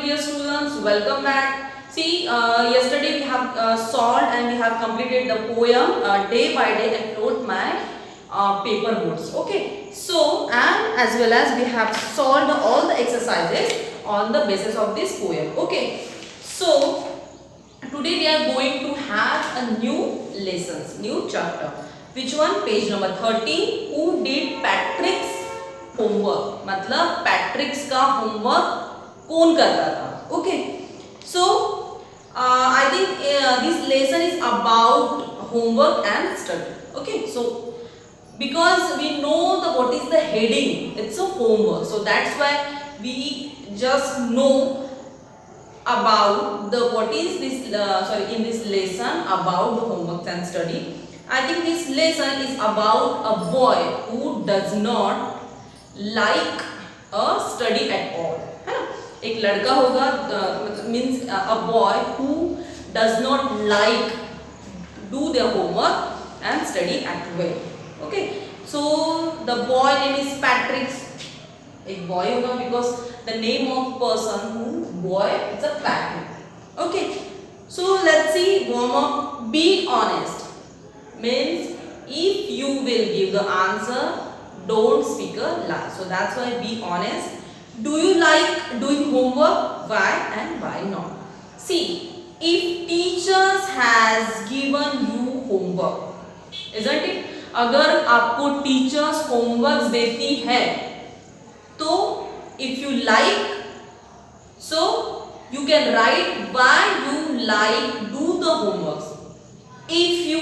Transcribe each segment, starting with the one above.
dear students, welcome back. See, yesterday we have solved and we have completed the poem day by day and wrote my paper notes. Okay, so and as well as we have solved all the exercises on the basis of this poem. Okay, so today we are going to have a new lessons, new chapter. Which one? Page number 13. Who did Patrick's homework? मतलब पैट्रिक्स का homework कौन कर रहा था? Okay, so I think this lesson is about homework and study. Okay, so because we know what is the heading, it's a homework, so that's why we just know about the what is this in this lesson about the homework and study. I think this lesson is about a boy who does not like a study at all, है ना? एक लड़का होगा means a boy who does not like do their homework and study at well. Okay, so the boy name is Patrick. एक boy होगा because the name of person who boy it's a Patrick. Okay, so let's see warm up. Be honest means if you will give the answer, don't speak a lie. So that's why be honest. Do you like doing homework? Why and why not? See, if teachers has given you homework, isn't it? अगर आपको teachers homework देती है तो if you like, so you can write why you like do the homeworks. If you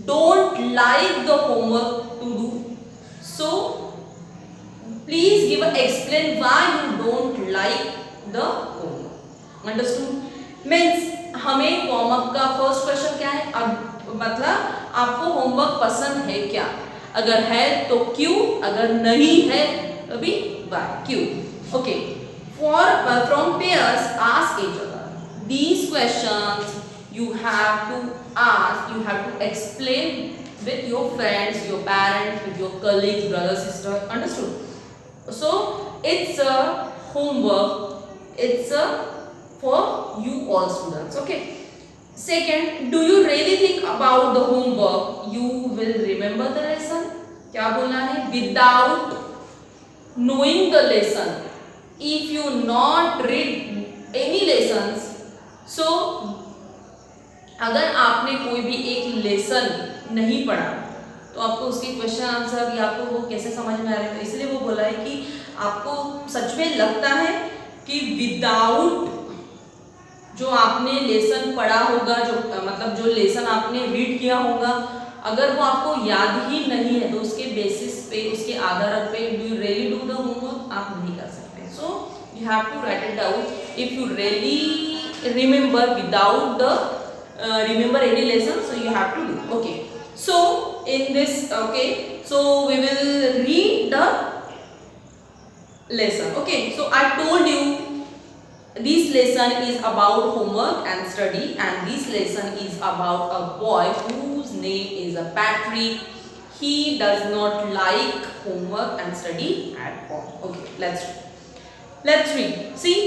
don't like the homework to do, so please give explain why you don't like the homework. Understood? Means हमें warm up का first question क्या है? मतलब आपको homework पसंद है क्या? अगर है तो क्यों? अगर नहीं है तभी why? क्यों? Okay. From pairs ask each other. These questions you have to ask. You have to explain with your friends, your parents, with your colleagues, brother, sister. Understood? So it's a homework. It's for you all students. Okay. Second, do you really think about the homework? You will remember the lesson. क्या बोलना है? Without knowing the lesson, if you not read any lessons, so अगर आपने कोई भी एक lesson नहीं पढ़ा तो आपको उसके क्वेश्चन आंसर या आपको वो कैसे समझ में आ रहे हैं? तो इसलिए वो बोला है कि आपको सच में लगता है कि विदाउट जो आपने लेसन पढ़ा होगा, जो मतलब जो लेसन आपने रीड किया होगा, अगर वो आपको याद ही नहीं है तो उसके बेसिस पे, उसके आधार पे do you really do the homework? आप नहीं कर सकते. So you have to write it down. If you really remember without the remember any lesson, so you have to do. Okay, so in this, okay, so we will read the lesson. Okay, so I told you this lesson is about homework and study, and this lesson is about a boy whose name is a Patrick. He does not like homework and study at all. Okay, let's read. See,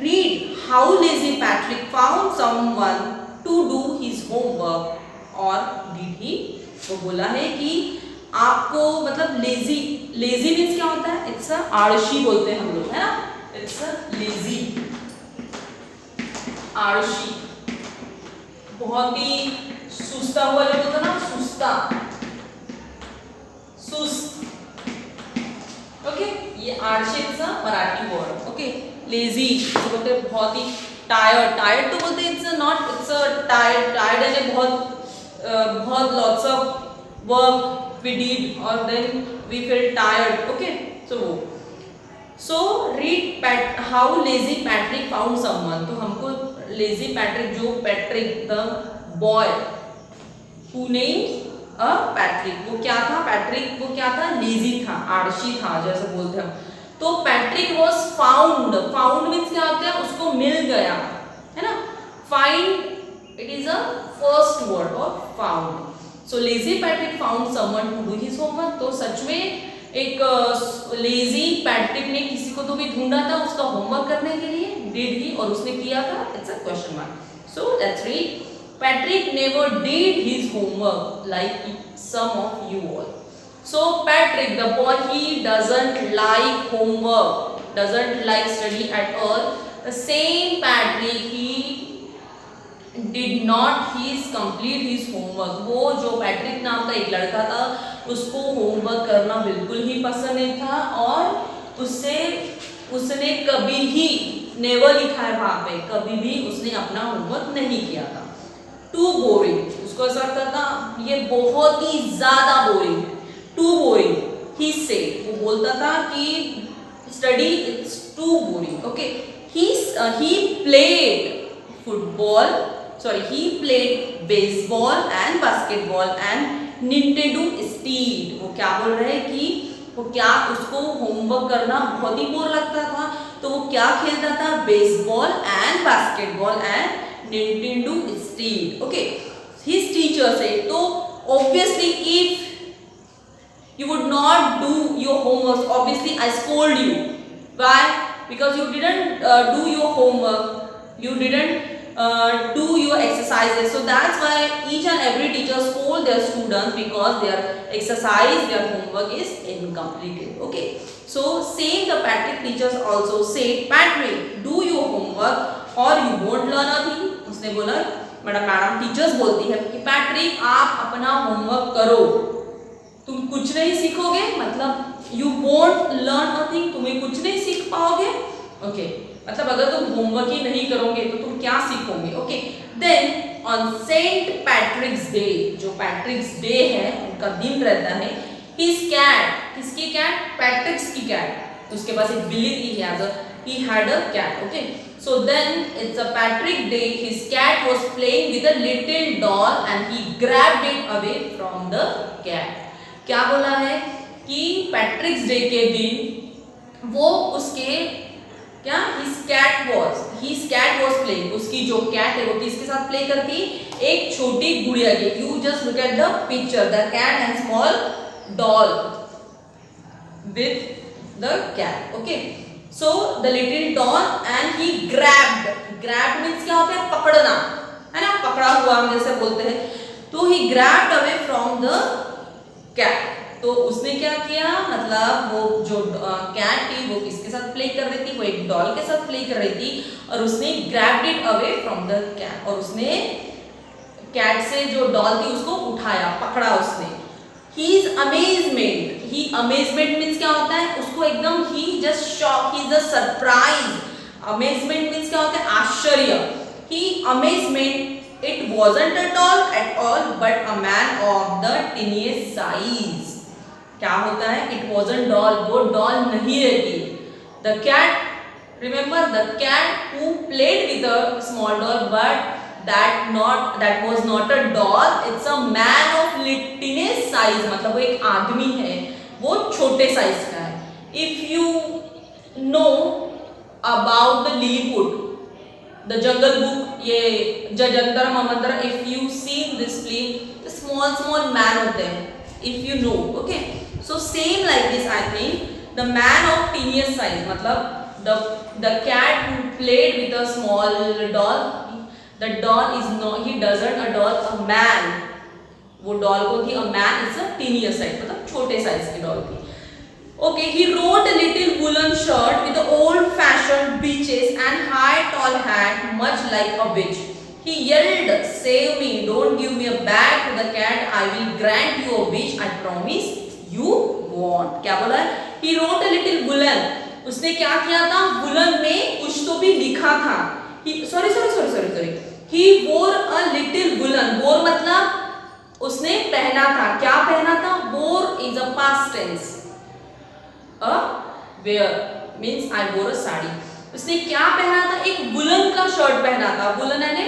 read how lazy Patrick found someone to do his homework or did he? वो बोला है कि आपको मतलब lazy means क्या होता है? It's आलसी बोलते हैं हम लोग, है ना? इट्स लेजी, आलसी, बहुत ही सुस्ता हुआ जो होता है ना, सुस्ता, सुस्त. ओके, ये आलसी it's Marathi word. Okay, lazy बोलते हैं बहुत ही टायर्ड तो बोलते हैं इट्स नॉट, इट्स टायर्ड है बहुत lots of work we did और then we feel tired. Okay, so read how lazy Patrick found someone. तो हमको लेजी पैट्रिक, जो Patrick the boy who name a Patrick, वो क्या था? पैट्रिक वो क्या था? लेजी था, आलसी था जैसे बोलते हम. तो Patrick was found. Found means क्या होता है? उसको मिल गया, है ना? Find it is a first word of found. So lazy Patrick found someone to do his homework. तो सच में एक लेजी पैट्रिक ने किसी को तो भी ढूंढा था उसका होमवर्क करने के लिए. did he और उसने किया था, it's a question mark. So let's read. Patrick never did his homework like some of you all. So Patrick, the boy, he doesn't like homework, doesn't like study at all. The same Patrick, he did not complete his homework. वो जो Patrick नाम का एक लड़का था उसको homework करना बिल्कुल ही पसंद नहीं था और उसने कभी ही नेवर लिखा है वहाँ पे, कभी भी उसने अपना होमवर्क नहीं किया था. टू बोरिंग, उसको ऐसा लगता था ये बहुत ही ज़्यादा बोरिंग. टू बोरिंग ही से, वो बोलता था कि study it's too boring. Okay, he played football, sorry, he played baseball and basketball and Nintendo Steed. वो क्या बोल रहे हैं कि वो क्या उसको होमवर्क करना बहुत ही बोर लगता था तो वो क्या खेलता था, baseball and basketball and Nintendo Steed. Okay, his teacher said, तो obviously if you would not do your homework, obviously I scold you. Why? Because you didn't do your homework, you didn't do your exercises. So that's why each and every teacher scold their students because their exercise, their homework is incomplete. Okay, so same the Patrick teachers also say, Patrick, do your homework or you won't learn a thing. उसने बोला, madam teachers बोलती है कि Patrick आप अपना homework करो, तुम कुछ नहीं सीखोगे, मतलब you won't learn a thing, तुम्हें कुछ नहीं सीख पाओगे. ओके, मतलब अगर तुम होमवर्क ही नहीं करोगे तो तुम क्या सीखोगे. Okay, then on Saint Patrick's Day, जो पैट्रिक्स डे है उनका दिन रहता है, हिज कैट, किसकी कैट, पैट्रिक्स की कैट, उसके पास एक बिल्ली थी, he had a cat. Okay, so then it's a Patrick day, his cat was playing with a little doll and he grabbed it away from the cat. क्या बोला है कि पैट्रिक्स डे के दिन वो उसके क्या his cat was playing, उसकी जो कैट है वो किसके साथ प्ले करती, एक छोटी गुड़िया के. You just look at the picture, the cat and small doll with the cat. Okay, so the little doll and he grabbed means क्या होता है, पकड़ना है ना, पकड़ा हुआ हम जैसे बोलते हैं. तो he grabbed away from the cat. तो उसने क्या किया, मतलब वो जो कैट थी वो किसके साथ प्ले कर रही थी, वो एक डॉल के साथ प्ले कर रही थी और उसने grabbed it away from the cat, और उसने कैट से जो डॉल थी उसको उठाया, पकड़ा उसने. He is amazement, he amazement means क्या होता है, उसको एकदम ही just shock, he is the surprise. Amazement means क्या होता है, आश्चर्य. He amazement, it wasn't a doll at all but a man of the tiniest size. क्या होता है, it wasn't doll, वो doll नहीं रहती. The cat, remember the cat who played with a small doll, but that was not a doll, it's a man of tiniest size. मतलब वो एक आदमी है, वो छोटे साइज का है. If you know about the Lilliput, the Jungle Book, ये जजंतर ममंतर, if you seen this film, the small man होते हैं, if you know. Okay, so same like this I think, the man of tiniest size, मतलब the cat who played with a small doll, the doll is not, he doesn't a doll, a man, वो doll को थी, a man is a tiniest size, मतलब छोटे size की doll थी. Okay, he wrote a little woolen shirt with the old-fashioned breeches and high tall hat, much like a witch. He yelled, "Save me! Don't give me a bag to the cat. I will grant you a wish. I promise you won't." क्या बोला है? He wrote a little woolen. उसने क्या किया था? woolen में कुछ तो भी लिखा था. Sorry. He wore a little woolen. Wore मतलब उसने पहना था. क्या पहना था? Wore is a past tense. wear means I wore a sari. उसने क्या पहना था? एक वुलन का शर्ट पहना था. वुलन यानी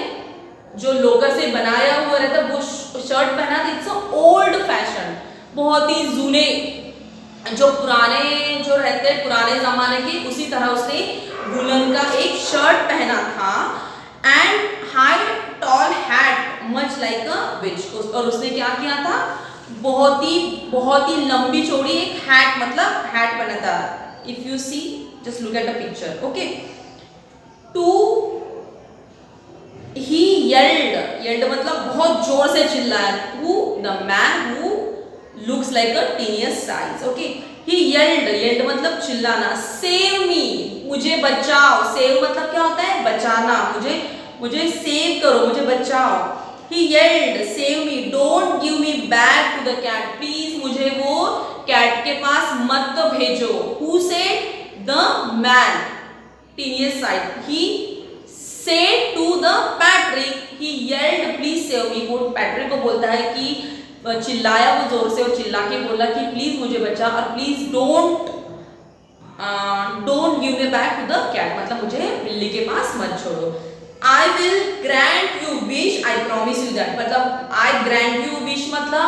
जो लोकर से बनाया हुआ रहता, वो शर्ट पहना था. इट्स ओल्ड फैशन, बहुत ही जूने, जो पुराने जो रहते हैं पुराने जमाने के, उसी तरह उसने वुलन का एक शर्ट पहना था. And high tall hat much like a witch, और उसने क्या किया था? बहुत ही लंबी चौड़ी एक हैट, मतलब हैट पहना था. If you see, just look at the picture. Okay, to he yelled मतलब बहुत जोर से चिल्लाया to the man who looks like a teenage size. Okay, he yelled मतलब चिल्लाना. Save me, मुझे बचाओ. Save मतलब क्या होता है? बचाना. मुझे सेव करो, मुझे बचाओ. He yelled, save me, don't give me back to the cat. Please मुझे वो कैट के पास मत भेजो. Who said? The man. Teenage size. He said to the Patrick. He yelled, please save me. वो पैट्रिक को बोलता है कि चिल्लाया वो जोर से और चिल्ला के बोला कि प्लीज मुझे बचा और please don't give me back to the cat मतलब मुझे बिल्ली के पास मत छोड़ो. I will grant you wish, I promise you that मतलब आई ग्रांट यू विश मतलब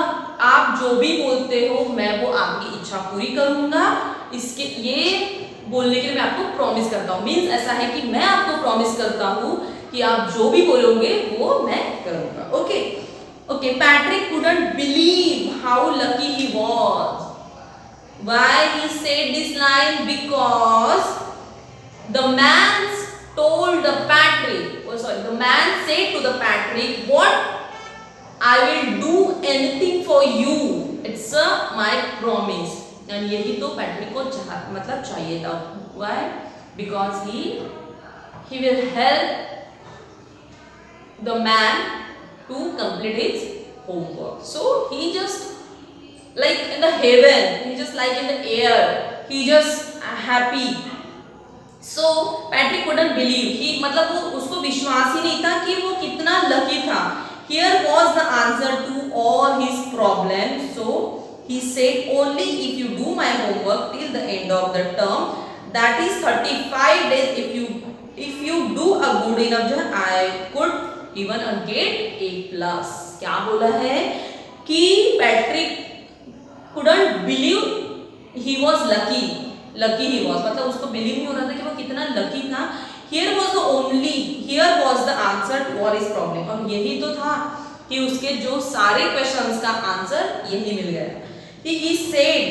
आप जो भी बोलते हो मैं वो आपकी इच्छा पूरी करूंगा. इसके ये बोलने के लिए मैं आपको प्रॉमिस करता हूँ. मीन्स ऐसा है कि मैं आपको प्रॉमिस करता हूँ कि आप जो भी बोलोगे वो मैं करूंगा. Okay. Okay, Patrick couldn't believe how lucky he was. Why he said this line? Because the man told the Patrick, the man said to the Patrick, what I will do anything for you. It's my promise. And यही तो Patrick को मतलब चाहिए था. Why? Because he will help the man to complete his homework. So he just like in the heaven, he just like in the air, he just happy. So Patrick couldn't believe. He मतलब वो उसको विश्वास ही नहीं था कि वो कितना lucky था. Here was the answer to all his problems. So he said, only if you do my homework till the end of the term, that is 35 days. If you do a good enough job, I could even get A+. क्या बोला है कि Patrick couldn't believe he was lucky he was मतलब उसको believe नहीं हो रहा था कि वो कितना लकी था. Here was the answer to all his problem. और यही तो था कि उसके जो सारे क्वेश्चंस का आंसर यही मिल गया. He said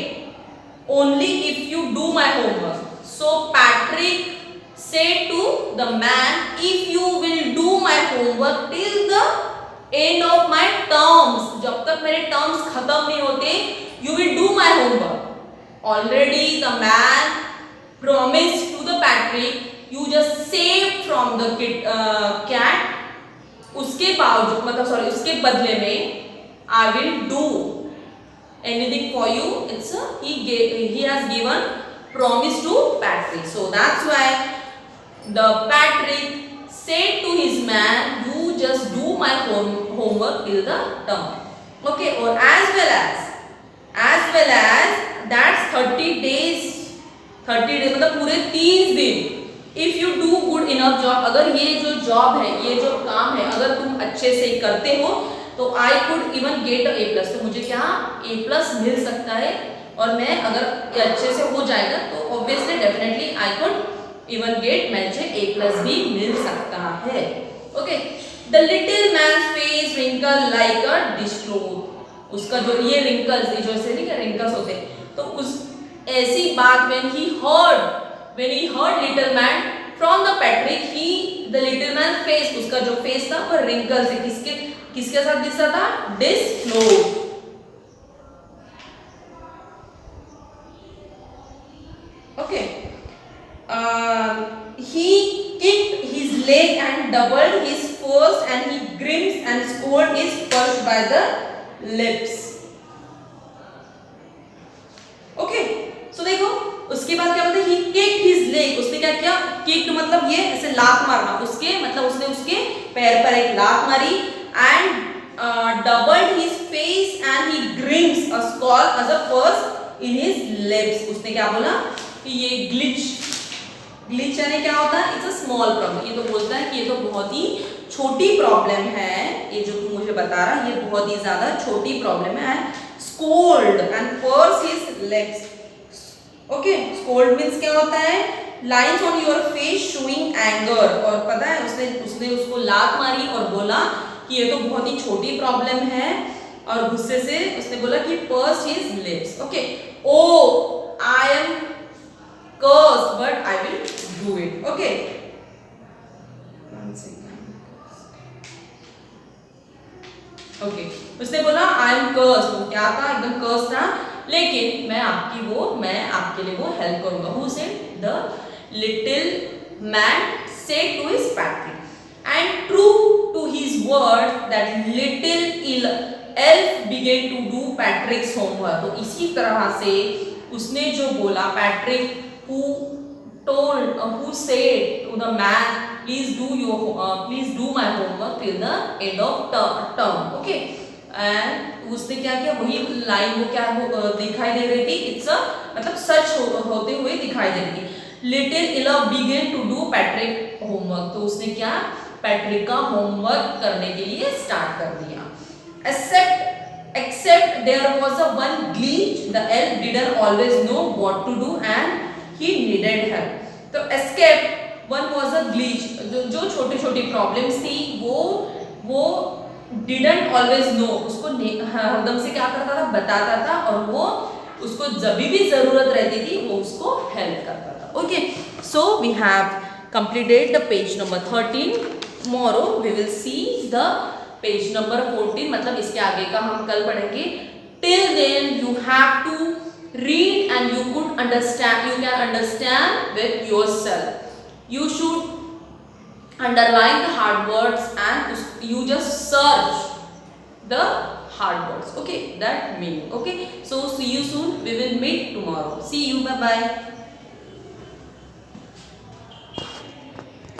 only if you do my homework. So Patrick said to the man, if you will do my homework till the end of my terms, जब तक मेरे terms खत्म नहीं होते, you will do my homework. Already the man promised to the Patrick, you just save from the cat. उसके बावजूद मतलब उसके बदले में I will do anything for you. It's he has given promise to Patrick. So that's why the Patrick said to his man, you just do my homework till the term. Okay, or as well as that's 30 days मतलब पूरे 30 दिन. If you do good enough job, अगर ये जो job है, ये जो काम है, अगर तुम अच्छे से करते हो तो I could even get A+. तो मुझे क्या A+ मिल सकता है. और मैं अगर ये अच्छे से हो जाएगा तो obviously definitely I could even get मुझे A+ भी मिल सकता है. Okay, the little man's face wrinkled like a distraught. उसका जो ये wrinkles, ये जो ऐसे नहीं क्या wrinkles होते, तो उस ऐसी बात when he heard little man from the Patrick, the little man face, उसका जो face था वो wrinkles से किसके साथ दिख रहा था? Distraught. Okay. He kicked his leg and doubled his force, and he grimaced and scolded his purse by the lips. Okay, so देखो उसके बाद क्या बोलते हैं? He kicked his leg. उसने क्या किया? Kicked मतलब ये ऐसे लात मारना. उसके मतलब उसने उसके पैर पर एक लात मारी and doubled his face and he grimaced a skull as a purse in his lips. उसने क्या बोला कि ये ग्लिच यानी क्या होता है? It's a small problem. ये तो बोलता है कि ये तो बहुत ही छोटी प्रॉब्लम है, ये जो तू मुझे बता रहा है ये बहुत ही ज्यादा छोटी प्रॉब्लम है. Scold and purse his lips. Okay, scold means क्या होता है? Lines on your face showing anger. और पता है उसने उसको लात मारी और बोला कि ये तो बहुत ही छोटी प्रॉब्लम है और गुस्से से उसने बोला कि purse his lips. Okay, oh I am cursed but I will do it. Okay, one second. Okay उसने बोला आई एम कर्स, वो क्या था, एकदम कर्स था, लेकिन मैं आपके लिए वो हेल्प करूंगा। Who said? The little man said to his Patrick, and true to his word that little elf began to do Patrick's homework. तो इसी तरह से उसने जो बोला, Patrick who said to the man, please do my homework till the end of term, okay, and उसने क्या किया, वही लाइन वो क्या दिखाई दे रही थी, इट्स अ मतलब सच होते हुए दिखाई दे रही थी। Little Ella began to do Patrick homework, तो उसने क्या, पैट्रिक का होमवर्क करने के लिए स्टार्ट कर दिया। Except there was a one glitch, the elf didn't always know what to do and he needed help. तो escape one was a glitch, जो छोटी छोटी प्रॉब्लम्स थी वो didn't always know, उसको हरदम से क्या करता था, बताता था, और वो उसको जब भी जरूरत रहती थी वो उसको हेल्प करता था। Okay, so we have completed the page number 13. Tomorrow we will see the page number 14, मतलब इसके आगे का हम कल पढ़ेंगे। Till then you have to read and you can understand with yourself. You should underline the hard words and you just search the hard words, okay, that meaning. Okay, so see you soon, we will meet tomorrow. See you, bye bye.